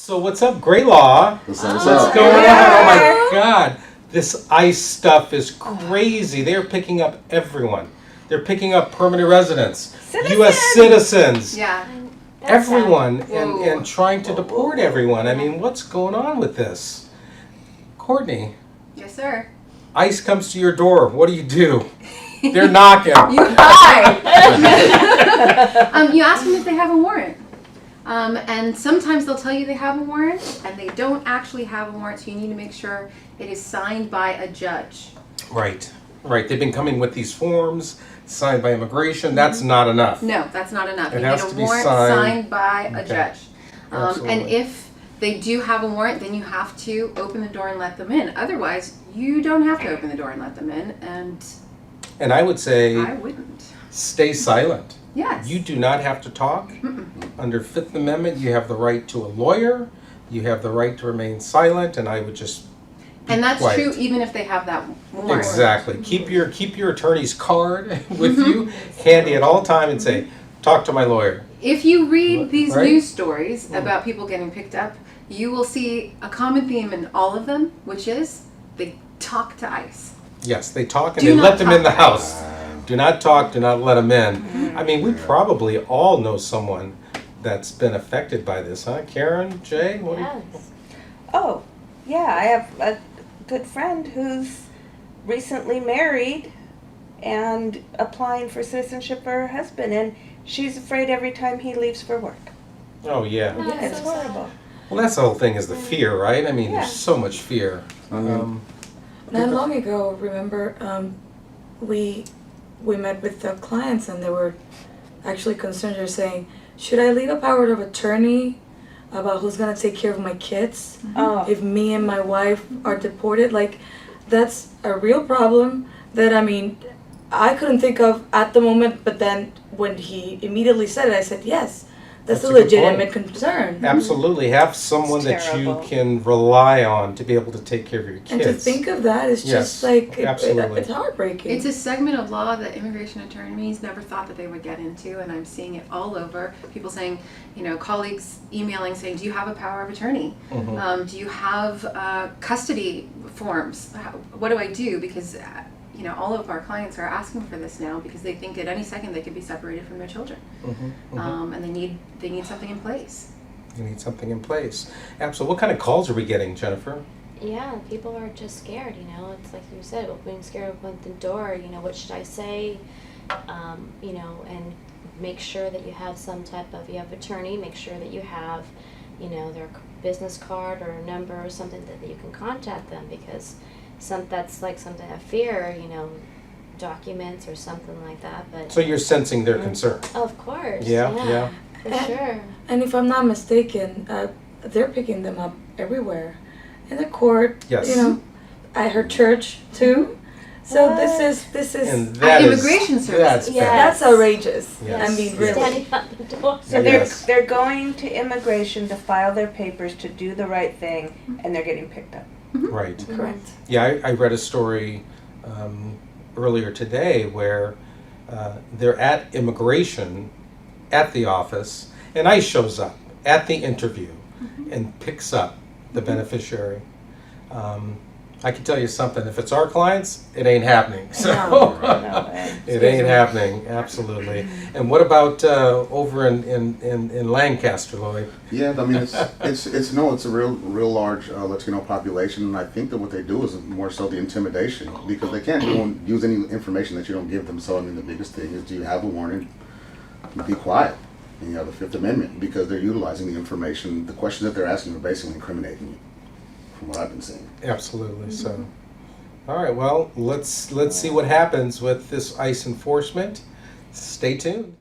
So what's up, Graylaw? What's going on? Oh my God, this ICE stuff is crazy. They're picking up everyone. They're picking up permanent residents, U.S. citizens, everyone, and trying to deport everyone. I mean, what's going on with this? Courtney. Yes, sir. ICE comes to your door. What do? They're knocking. You hide. You ask them if they have a warrant. And sometimes they'll tell you they have a warrant, and they don't actually have a warrant, so you need to make sure it is signed by a judge. Right. They've been coming with these forms, signed by immigration. That's not enough. No, that's not enough. It You has get to a be warrant signed by a judge. And Absolutely. if they do have a warrant, then you have to open the door and let them in. Otherwise, you don't have to open the door and let them in, And I would say, I wouldn't. stay silent. Yes. You do not have to talk. Under Fifth Amendment, you have the right to a lawyer. You have the right to remain silent, and I would just be And that's quiet. true even if they have that warrant. Exactly. Keep your attorney's card with you, handy at all time, and say, talk to my lawyer. If you read these Right? news stories about people getting picked up, you will see a common theme in all of them, which is they talk to ICE. Yes, they talk and Do they not let them in the talk to house. Do not talk, do not let them in. I mean, we probably all know someone that's been affected by this, huh? Karen, Jay? What do you- Yes. Oh, yeah, I have a good friend who's recently married and applying for citizenship for her husband, and she's afraid every time he leaves for work. Oh, yeah. Oh, It's so sad. horrible. Well, that's the whole thing is the fear, right? I mean, Yeah. there's so much fear. Not long ago, remember, we met with the clients and they were actually concerned. They're saying, should I leave a power of attorney about who's gonna take care of my kids Oh, if me and my wife are deported? Like, that's a real problem that, I mean, I couldn't think of at the moment, but then when he immediately said it, I said, yes, that's That's a a good legitimate concern. Absolutely. Have someone It's that you terrible. can rely on to be able to take care of your kids. And to think of that is Yes, just like, absolutely. it's heartbreaking. It's a segment of law that immigration attorneys never thought that they would get into, and I'm seeing it all over. People saying, colleagues emailing saying, do you have a power of attorney? Do you have custody forms? What do I do? Because all of our clients are asking for this now because they think at any second they could be separated from their children, and they need something in place. You need something in place. Absolutely. What kind of calls are we getting, Jennifer? Yeah, people are just scared, It's like you said, being scared of opening the door, what should I say? And make sure that you have you have attorney, make sure that you have, their business card or a number or something that you can contact them, because that's like something I fear, documents or something like that. But So you're sensing their concern. of course, Yeah. for sure. And if I'm not mistaken, they're picking them up everywhere, in the court. Yes. At her church too. So this is And that is immigration services. That's Yeah. bad. that's outrageous. Yes. I mean, really. Standing at the door. so Yes. they're going to immigration to file their papers to do the right thing, and they're getting picked up. Right. Correct. Yeah, I read a story earlier today where they're at immigration at the office, and ICE shows up at the interview and picks up the beneficiary. I can tell you something, if it's our clients, it ain't happening. So No way. it ain't happening, absolutely. And what about over in Lancaster, Lloyd? Yeah, I mean it's a real large Latino population, and I think that what they do is more so the intimidation, because they can't use any information that you don't give them. So I mean the biggest thing is, do you have a warrant? Be quiet. And you have the Fifth Amendment, because they're utilizing the information. The questions that they're asking are basically incriminating you, from what I've been seeing. Absolutely. So, all right. Well, let's see what happens with this ICE enforcement. Stay tuned.